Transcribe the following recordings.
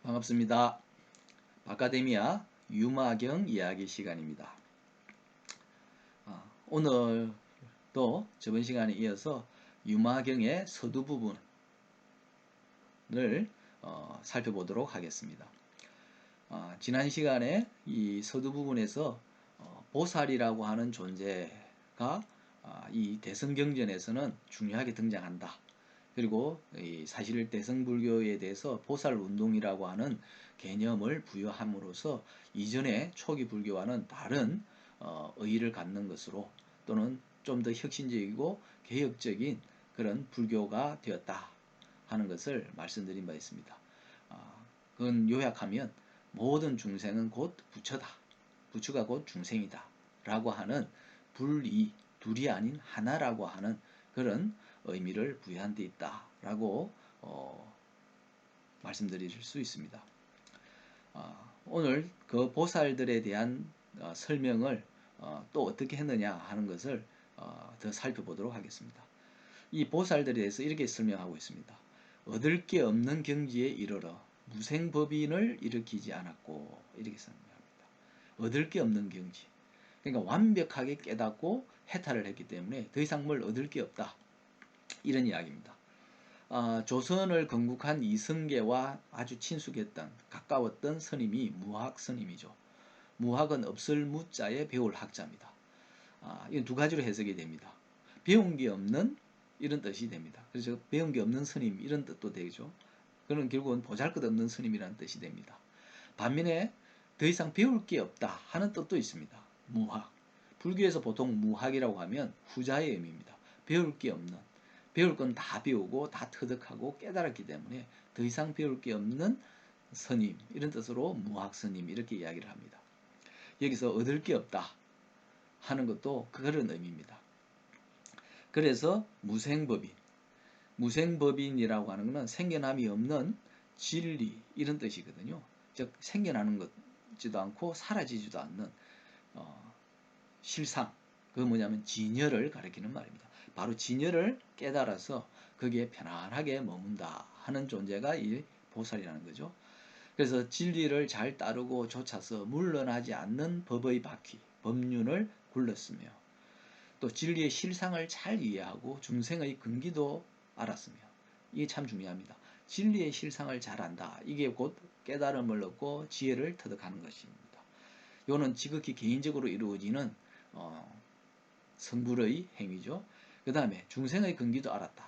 반갑습니다. 아카데미아 유마경 이야기 시간입니다. 오늘도 저번 시간에 이어서 유마경의 서두 부분을 살펴보도록 하겠습니다. 지난 시간에 이 서두 부분에서 보살이라고 하는 존재가 이 대성경전에서는 중요하게 등장한다. 그리고 사실 대성불교에 대해서 보살운동이라고 하는 개념을 부여함으로써 이전의 초기 불교와는 다른 의의를 갖는 것으로 또는 좀 더 혁신적이고 개혁적인 그런 불교가 되었다 하는 것을 말씀드린 바 있습니다. 그건 요약하면 모든 중생은 곧 부처다. 부처가 곧 중생이다. 라고 하는 불이 둘이 아닌 하나라고 하는 그런 의미를 부여한 데 있다. 라고 말씀드릴 수 있습니다. 오늘 그 보살들에 대한 설명을 또 어떻게 했느냐 하는 것을 더 살펴보도록 하겠습니다. 이 보살들에 대해서 이렇게 설명하고 있습니다. 얻을 게 없는 경지에 이르러 무생법인을 일으키지 않았고, 이렇게 설명합니다. 얻을 게 없는 경지. 그러니까 완벽하게 깨닫고 해탈을 했기 때문에 더 이상 뭘 얻을 게 없다. 이런 이야기입니다. 조선을 건국한 이성계와 아주 친숙했던 가까웠던 스님이 무학 스님이죠. 무학은 없을 무자에 배울 학자입니다. 이건 두 가지로 해석이 됩니다. 배운 게 없는 이런 뜻이 됩니다. 그래서 배운 게 없는 스님 이런 뜻도 되죠. 그는 결국은 보잘것없는 스님이라는 뜻이 됩니다. 반면에 더 이상 배울 게 없다 하는 뜻도 있습니다. 무학. 불교에서 보통 무학이라고 하면 후자의 의미입니다. 배울 게 없는. 배울 건 다 배우고 다 터득하고 깨달았기 때문에 더 이상 배울 게 없는 스님 이런 뜻으로 무학 스님 이렇게 이야기를 합니다. 여기서 얻을 게 없다 하는 것도 그런 의미입니다. 그래서 무생법인, 무생법인이라고 하는 것은 생겨남이 없는 진리 이런 뜻이거든요. 즉 생겨나는 것지도 않고 사라지지도 않는 실상, 그 뭐냐면 진여를 가리키는 말입니다. 바로 진여를 깨달아서 거기에 편안하게 머문다 하는 존재가 이 보살이라는 거죠. 그래서 진리를 잘 따르고 좇아서 물러나지 않는 법의 바퀴, 법륜을 굴렀으며 또 진리의 실상을 잘 이해하고 중생의 근기도 알았으며, 이게 참 중요합니다. 진리의 실상을 잘 안다. 이게 곧 깨달음을 얻고 지혜를 터득하는 것입니다. 이거는 지극히 개인적으로 이루어지는 성불의 행위죠. 그 다음에 중생의 근기도 알았다.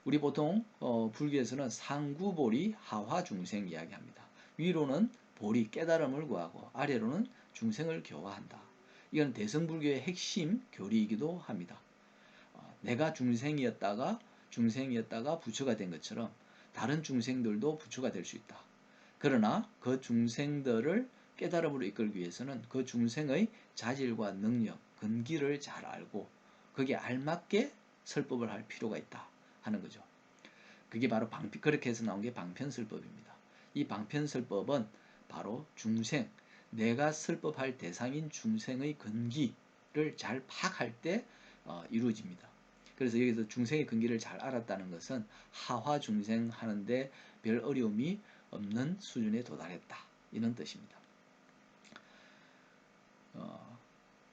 우리 보통 불교에서는 상구보리 하화중생 이야기합니다. 위로는 보리 깨달음을 구하고 아래로는 중생을 교화한다. 이건 대성불교의 핵심 교리이기도 합니다. 내가 중생이었다가 부처가 된 것처럼 다른 중생들도 부처가 될 수 있다. 그러나 그 중생들을 깨달음으로 이끌기 위해서는 그 중생의 자질과 능력, 근기를 잘 알고 거기에 알맞게 설법을 할 필요가 있다 하는 거죠. 그게 바로 그렇게 해서 나온 게 방편설법입니다. 이 방편설법은 바로 중생, 내가 설법할 대상인 중생의 근기를 잘 파악할 때 이루어집니다. 그래서 여기서 중생의 근기를 잘 알았다는 것은 하화 중생 하는데 별 어려움이 없는 수준에 도달했다. 이런 뜻입니다.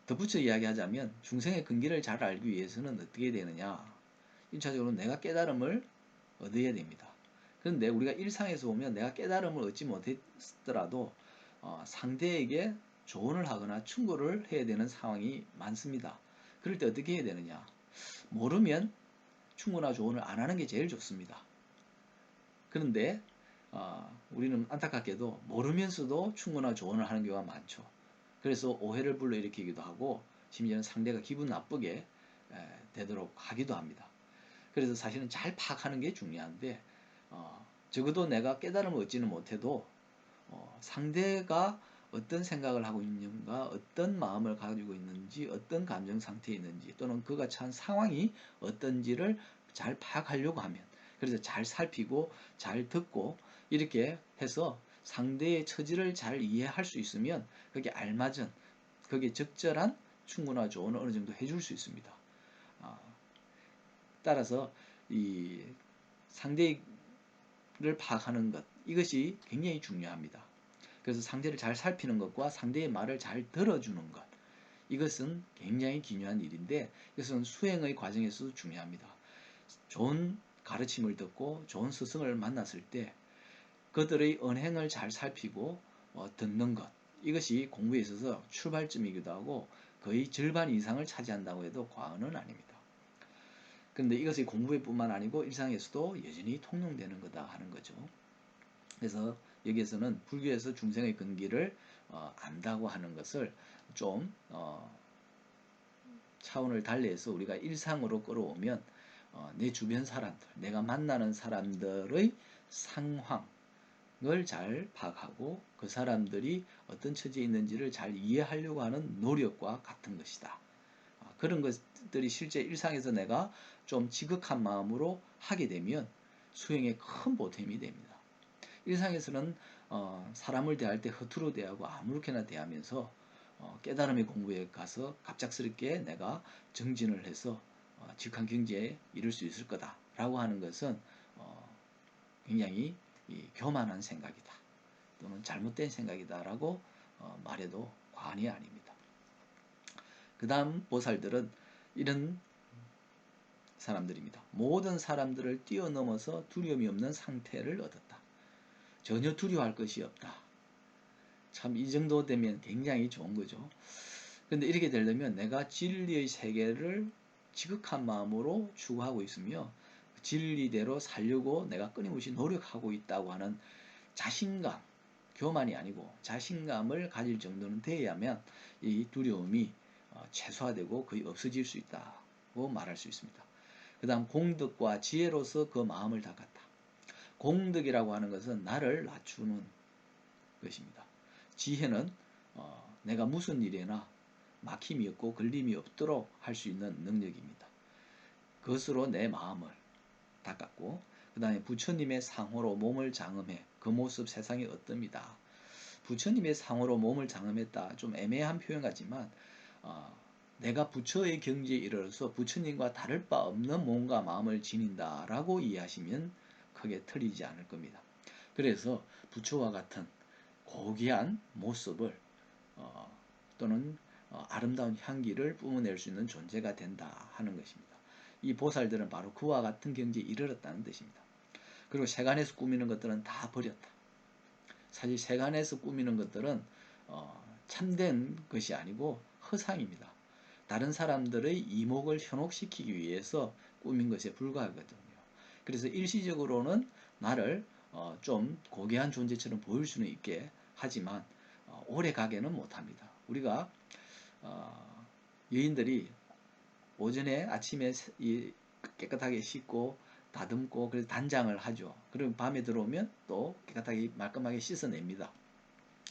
덧붙여 이야기하자면 중생의 근기를 잘 알기 위해서는 어떻게 되느냐. 1차적으로 내가 깨달음을 얻어야 됩니다. 그런데 우리가 일상에서 보면 내가 깨달음을 얻지 못했더라도 상대에게 조언을 하거나 충고를 해야 되는 상황이 많습니다. 그럴 때 어떻게 해야 되느냐. 모르면 충고나 조언을 안 하는 게 제일 좋습니다. 그런데 우리는 안타깝게도 모르면서도 충고나 조언을 하는 경우가 많죠. 그래서 오해를 불러일으키기도 하고 심지어는 상대가 기분 나쁘게 되도록 하기도 합니다. 그래서 사실은 잘 파악하는 게 중요한데 적어도 내가 깨달음을 얻지는 못해도 상대가 어떤 생각을 하고 있는가, 어떤 마음을 가지고 있는지, 어떤 감정 상태에 있는지, 또는 그가 처한 상황이 어떤지를 잘 파악하려고 하면, 그래서 잘 살피고 잘 듣고 이렇게 해서 상대의 처지를 잘 이해할 수 있으면 그게 알맞은, 그게 적절한 충고나 조언을 어느 정도 해줄 수 있습니다. 따라서 이 상대의 파악하는 것, 이것이 굉장히 중요합니다. 그래서 상대를 잘 살피는 것과 상대의 말을 잘 들어주는 것, 이것은 굉장히 중요한 일인데 이것은 수행의 과정에서도 중요합니다. 좋은 가르침을 듣고 좋은 스승을 만났을 때 그들의 언행을 잘 살피고 듣는 것, 이것이 공부에 있어서 출발점이기도 하고 거의 절반 이상을 차지한다고 해도 과언은 아닙니다. 그런데 이것이 공부에 뿐만 아니고 일상에서도 여전히 통용되는 거다 하는 거죠. 그래서 여기에서는 불교에서 중생의 근기를 안다고 하는 것을 좀 차원을 달리해서 우리가 일상으로 끌어오면 내 주변 사람들, 내가 만나는 사람들의 상황을 잘 파악하고 그 사람들이 어떤 처지에 있는지를 잘 이해하려고 하는 노력과 같은 것이다. 그런 것들이 실제 일상에서 내가 좀 지극한 마음으로 하게 되면 수행에 큰 보탬이 됩니다. 일상에서는 사람을 대할 때 허투루 대하고 아무렇게나 대하면서 깨달음의 공부에 가서 갑작스럽게 내가 정진을 해서 직한 경지에 이룰 수 있을 거다라고 하는 것은 굉장히 교만한 생각이다 또는 잘못된 생각이다라고 말해도 과언이 아닙니다. 그 다음 보살들은 이런 사람들입니다. 모든 사람들을 뛰어넘어서 두려움이 없는 상태를 얻었다. 전혀 두려워할 것이 없다. 참 이 정도 되면 굉장히 좋은 거죠. 근데 이렇게 되려면 내가 진리의 세계를 지극한 마음으로 추구하고 있으며 진리대로 살려고 내가 끊임없이 노력하고 있다고 하는 자신감, 교만이 아니고 자신감을 가질 정도는 되어야만 이 두려움이 최소화되고 거의 없어질 수 있다고 말할 수 있습니다. 그 다음 공덕과 지혜로서 그 마음을 닦았다. 공덕이라고 하는 것은 나를 낮추는 것입니다. 지혜는 내가 무슨 일에나 막힘이 없고 걸림이 없도록 할 수 있는 능력입니다. 그것으로 내 마음을 닦았고 그 다음에 부처님의 상호로 몸을 장엄해 그 모습 세상이 어떻습니다. 부처님의 상호로 몸을 장엄했다. 좀 애매한 표현 같지만 내가 부처의 경지에 이르러서 부처님과 다를 바 없는 몸과 마음을 지닌다라고 이해하시면 크게 틀리지 않을 겁니다. 그래서 부처와 같은 고귀한 모습을 또는 아름다운 향기를 뿜어낼 수 있는 존재가 된다 하는 것입니다. 이 보살들은 바로 그와 같은 경지에 이르렀다는 뜻입니다. 그리고 세간에서 꾸미는 것들은 다 버렸다. 사실 세간에서 꾸미는 것들은 참된 것이 아니고 허상입니다. 다른 사람들의 이목을 현혹시키기 위해서 꾸민 것에 불과하거든요. 그래서 일시적으로는 나를 좀 고귀한 존재처럼 보일 수는 있게 하지만 오래 가게는 못합니다. 우리가 여인들이 오전에 아침에 깨끗하게 씻고 다듬고 그래서 단장을 하죠. 그리고 밤에 들어오면 또 깨끗하게 말끔하게 씻어냅니다.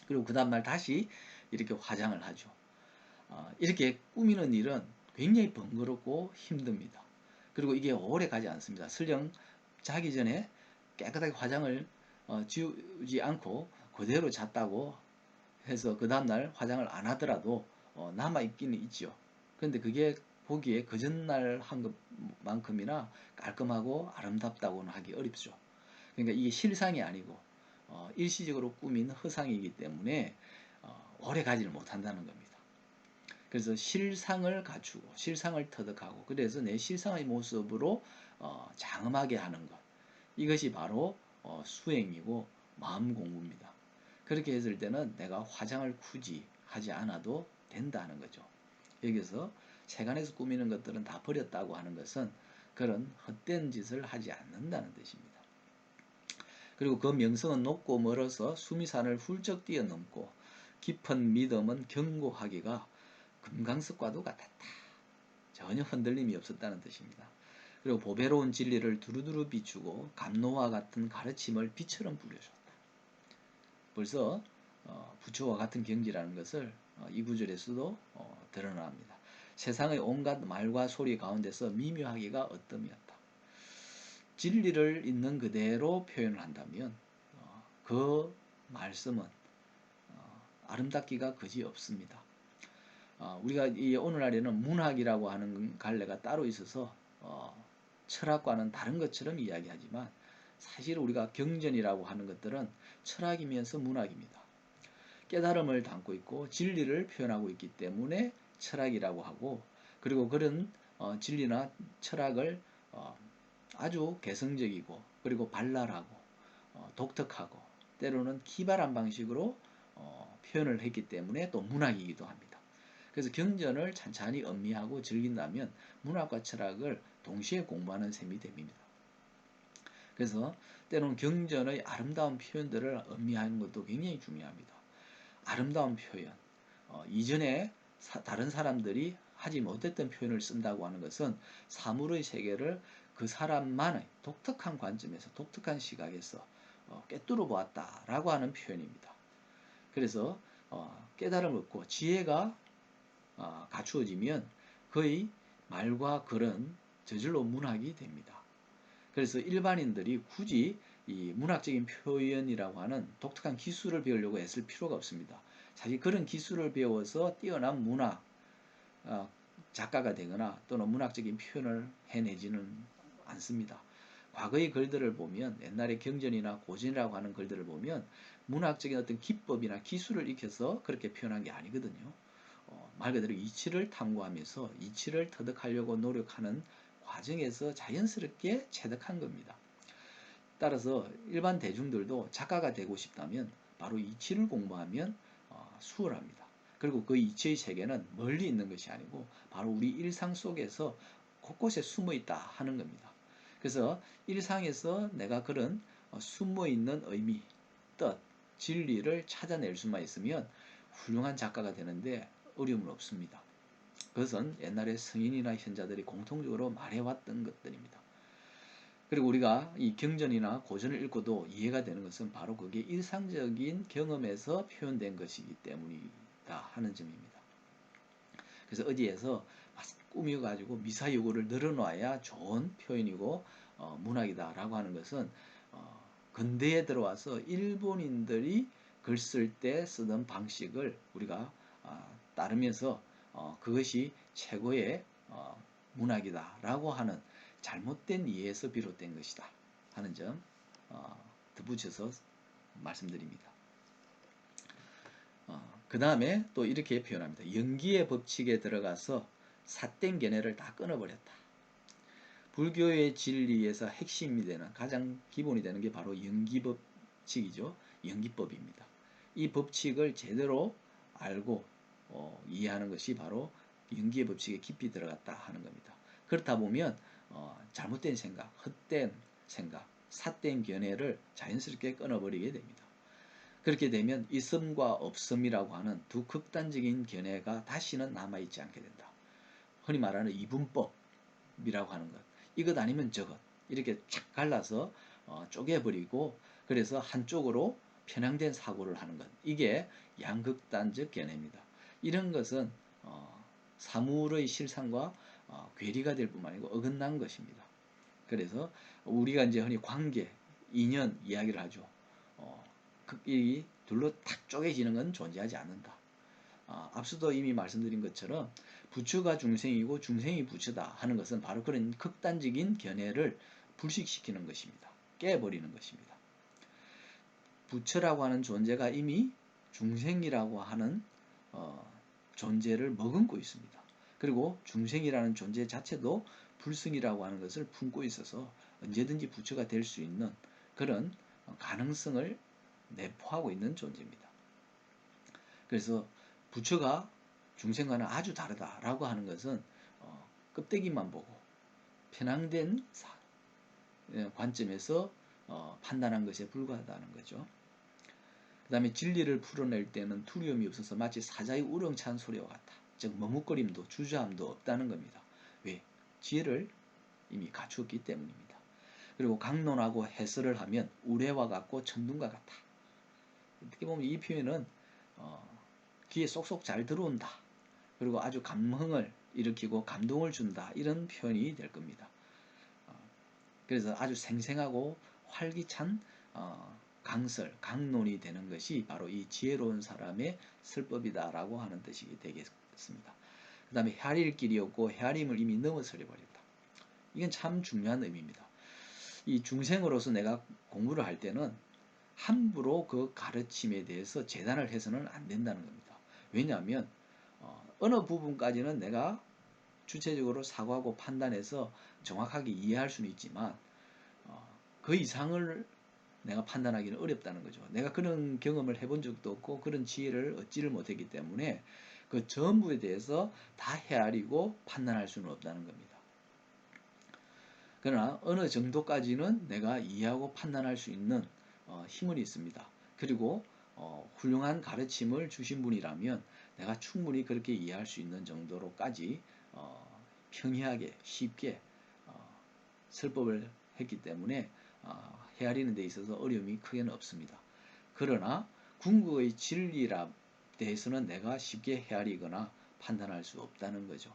그리고 그 다음날 다시 이렇게 화장을 하죠. 이렇게 꾸미는 일은 굉장히 번거롭고 힘듭니다. 그리고 이게 오래 가지 않습니다. 설령 자기 전에 깨끗하게 화장을 지우지 않고 그대로 잤다고 해서 그 다음날 화장을 안 하더라도 남아있기는 있죠. 그런데 그게 보기에 그 전날 한 것만큼이나 깔끔하고 아름답다고는 하기 어렵죠. 그러니까 이게 실상이 아니고 일시적으로 꾸민 허상이기 때문에 오래 가지를 못한다는 겁니다. 그래서 실상을 갖추고 실상을 터득하고 그래서 내 실상의 모습으로 장엄하게 하는 것, 이것이 바로 수행이고 마음 공부입니다. 그렇게 했을 때는 내가 화장을 굳이 하지 않아도 된다는 거죠. 여기서 세간에서 꾸미는 것들은 다 버렸다고 하는 것은 그런 헛된 짓을 하지 않는다는 뜻입니다. 그리고 그 명성은 높고 멀어서 수미산을 훌쩍 뛰어넘고 깊은 믿음은 견고하기가 금강석과도 같았다. 전혀 흔들림이 없었다는 뜻입니다. 그리고 보배로운 진리를 두루두루 비추고 감로와 같은 가르침을 빛처럼 뿌려줬다. 벌써 부처와 같은 경지라는 것을 이 구절에서도 드러납니다. 세상의 온갖 말과 소리 가운데서 미묘하기가 어떠하였다. 진리를 있는 그대로 표현을 한다면 그 말씀은 아름답기가 그지 없습니다. 우리가 이 오늘날에는 문학이라고 하는 갈래가 따로 있어서 철학과는 다른 것처럼 이야기하지만 사실 우리가 경전이라고 하는 것들은 철학이면서 문학입니다. 깨달음을 담고 있고 진리를 표현하고 있기 때문에 철학이라고 하고, 그리고 그런 진리나 철학을 아주 개성적이고 그리고 발랄하고 독특하고 때로는 기발한 방식으로 표현을 했기 때문에 또 문학이기도 합니다. 그래서 경전을 찬찬히 음미하고 즐긴다면 문학과 철학을 동시에 공부하는 셈이 됩니다. 그래서 때로는 경전의 아름다운 표현들을 음미하는 것도 굉장히 중요합니다. 아름다운 표현, 이전에 다른 사람들이 하지 못했던 표현을 쓴다고 하는 것은 사물의 세계를 그 사람만의 독특한 관점에서 독특한 시각에서 꿰뚫어 보았다라고 하는 표현입니다. 그래서 깨달음을 얻고 지혜가 갖추어지면 거의 말과 글은 저절로 문학이 됩니다. 그래서 일반인들이 굳이 이 문학적인 표현이라고 하는 독특한 기술을 배우려고 애쓸 필요가 없습니다. 사실 그런 기술을 배워서 뛰어난 문학 작가가 되거나 또는 문학적인 표현을 해내지는 않습니다. 과거의 글들을 보면, 옛날에 경전이나 고전이라고 하는 글들을 보면 문학적인 어떤 기법이나 기술을 익혀서 그렇게 표현한 게 아니거든요. 말 그대로 이치를 탐구하면서 이치를 터득하려고 노력하는 과정에서 자연스럽게 체득한 겁니다. 따라서 일반 대중들도 작가가 되고 싶다면 바로 이치를 공부하면 수월합니다. 그리고 그 이치의 세계는 멀리 있는 것이 아니고 바로 우리 일상 속에서 곳곳에 숨어 있다 하는 겁니다. 그래서 일상에서 내가 그런 숨어 있는 의미, 뜻, 진리를 찾아낼 수만 있으면 훌륭한 작가가 되는데 어려움은 없습니다. 그것은 옛날에 성인이나 현자들이 공통적으로 말해왔던 것들입니다. 그리고 우리가 이 경전이나 고전을 읽고도 이해가 되는 것은 바로 그게 일상적인 경험에서 표현된 것이기 때문이다 하는 점입니다. 그래서 어디에서 꾸며가지고 미사여구를 늘어놔야 좋은 표현이고 문학이다라고 하는 것은 근대에 들어와서 일본인들이 글 쓸 때 쓰던 방식을 우리가 따르면서 그것이 최고의 문학이다라고 하는 잘못된 이해에서 비롯된 것이다 하는 점 덧붙여서 말씀드립니다. 그 다음에 또 이렇게 표현합니다. 연기의 법칙에 들어가서 삿된 견해를 다 끊어버렸다. 불교의 진리에서 핵심이 되는 가장 기본이 되는 게 바로 연기법칙이죠. 연기법입니다. 이 법칙을 제대로 알고 이해하는 것이 바로 연기의 법칙에 깊이 들어갔다 하는 겁니다. 그렇다 보면 잘못된 생각, 헛된 생각, 삿된 견해를 자연스럽게 끊어버리게 됩니다. 그렇게 되면 있음과 없음이라고 하는 두 극단적인 견해가 다시는 남아있지 않게 된다. 흔히 말하는 이분법이라고 하는 것, 이것 아니면 저것, 이렇게 쫙 갈라서 쪼개버리고 그래서 한쪽으로 편향된 사고를 하는 것, 이게 양극단적 견해입니다. 이런 것은 사물의 실상과 괴리가 될 뿐만 아니고 어긋난 것입니다. 그래서 우리가 이제 흔히 관계, 인연 이야기를 하죠. 이 둘로 탁 쪼개지는 건 존재하지 않는다. 앞서도 이미 말씀드린 것처럼 부처가 중생이고 중생이 부처다 하는 것은 바로 그런 극단적인 견해를 불식시키는 것입니다. 깨버리는 것입니다. 부처라고 하는 존재가 이미 중생이라고 하는 존재를 머금고 있습니다. 그리고 중생이라는 존재 자체도 불승이라고 하는 것을 품고 있어서 언제든지 부처가 될 수 있는 그런 가능성을 내포하고 있는 존재입니다. 그래서 부처가 중생과는 아주 다르다라고 하는 것은 껍데기만 보고 편향된 관점에서 판단한 것에 불과하다는 거죠. 그 다음에 진리를 풀어낼 때는 두려움이 없어서 마치 사자의 우렁찬 소리와 같다. 즉 머뭇거림도 주저함도 없다는 겁니다. 왜? 지혜를 이미 갖추었기 때문입니다. 그리고 강론하고 해설을 하면 우레와 같고 천둥과 같다. 어떻게 보면 이 표현은 귀에 쏙쏙 잘 들어온다. 그리고 아주 감흥을 일으키고 감동을 준다. 이런 표현이 될 겁니다. 그래서 아주 생생하고 활기찬 강설, 강론이 되는 것이 바로 이 지혜로운 사람의 설법이다라고 하는 뜻이 되겠습니다. 그 다음에 헤아릴 길이 없고 헤아림을 이미 넘어서려 버렸다. 이건 참 중요한 의미입니다. 이 중생으로서 내가 공부를 할 때는 함부로 그 가르침에 대해서 재단을 해서는 안 된다는 겁니다. 왜냐하면 어느 부분까지는 내가 주체적으로 사고하고 판단해서 정확하게 이해할 수는 있지만 그 이상을 내가 판단하기는 어렵다는 거죠. 내가 그런 경험을 해본 적도 없고 그런 지혜를 얻지를 못했기 때문에 그 전부에 대해서 다 헤아리고 판단할 수는 없다는 겁니다. 그러나 어느 정도까지는 내가 이해하고 판단할 수 있는 힘은 있습니다. 그리고 훌륭한 가르침을 주신 분이라면 내가 충분히 그렇게 이해할 수 있는 정도로까지 평이하게 쉽게 설법을 했기 때문에 헤아리는 데 있어서 어려움이 크게는 없습니다. 그러나 궁극의 진리라 대해서는 내가 쉽게 헤아리거나 판단할 수 없다는 거죠.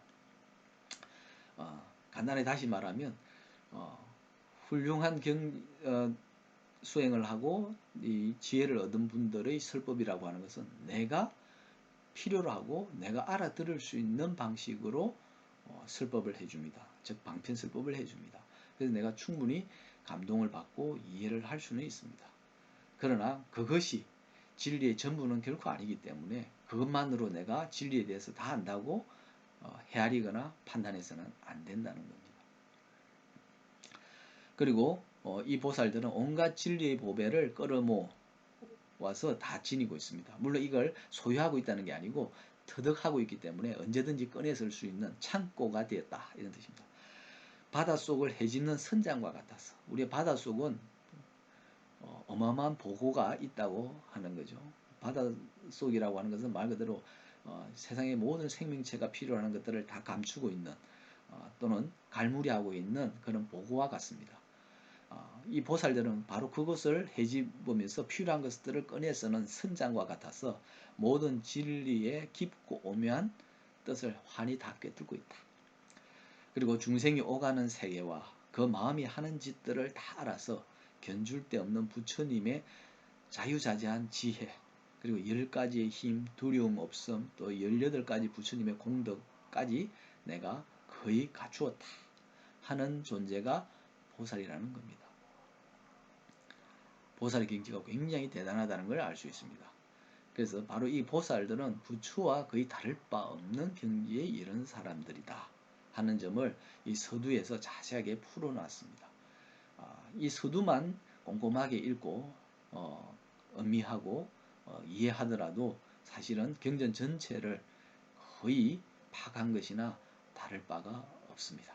간단히 다시 말하면 훌륭한 수행을 하고 이 지혜를 얻은 분들의 설법이라고 하는 것은 내가 필요로 하고 내가 알아들을 수 있는 방식으로 설법을 해줍니다. 즉 방편설법을 해줍니다. 그래서 내가 충분히 감동을 받고 이해를 할 수는 있습니다. 그러나 그것이 진리의 전부는 결코 아니기 때문에 그것만으로 내가 진리에 대해서 다 안다고 헤아리거나 판단해서는 안 된다는 겁니다. 그리고 이 보살들은 온갖 진리의 보배를 끌어모아서 다 지니고 있습니다. 물론 이걸 소유하고 있다는 게 아니고 터득하고 있기 때문에 언제든지 꺼내 쓸 수 있는 창고가 되었다 이런 뜻입니다. 바닷속을 헤집는 선장과 같아서 우리의 바닷속은 어마어마한 보고가 있다고 하는 거죠. 바닷속이라고 하는 것은 말 그대로 세상의 모든 생명체가 필요한 것들을 다 감추고 있는 또는 갈무리하고 있는 그런 보고와 같습니다. 이 보살들은 바로 그것을 헤집으면서 필요한 것들을 꺼내서는 선장과 같아서 모든 진리의 깊고 오묘한 뜻을 환히 다 꿰뚫고 있다. 그리고 중생이 오가는 세계와 그 마음이 하는 짓들을 다 알아서 견줄 데 없는 부처님의 자유자재한 지혜, 그리고 10가지의 힘, 두려움 없음, 또 18가지 부처님의 공덕까지 내가 거의 갖추었다 하는 존재가 보살이라는 겁니다. 보살의 경지가 굉장히 대단하다는 걸 알 수 있습니다. 그래서 바로 이 보살들은 부처와 거의 다를 바 없는 경지에 이른 사람들이다 하는 점을 이 서두에서 자세하게 풀어놨습니다. 이 서두만 꼼꼼하게 읽고 음미하고 이해하더라도 사실은 경전 전체를 거의 파악한 것이나 다를 바가 없습니다.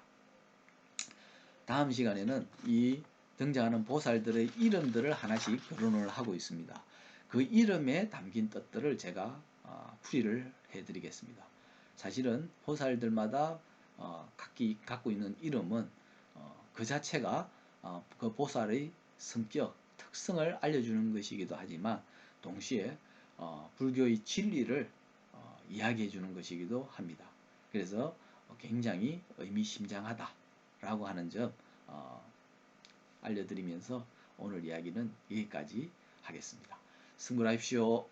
다음 시간에는 이 등장하는 보살들의 이름들을 하나씩 거론을 하고 있습니다. 그 이름에 담긴 뜻들을 제가 풀이를 해드리겠습니다. 사실은 보살들마다 각기 갖고 있는 이름은 그 자체가 그 보살의 성격, 특성을 알려주는 것이기도 하지만 동시에 불교의 진리를 이야기해 주는 것이기도 합니다. 그래서 굉장히 의미심장하다라고 하는 점 알려드리면서 오늘 이야기는 여기까지 하겠습니다. 승불하십시오.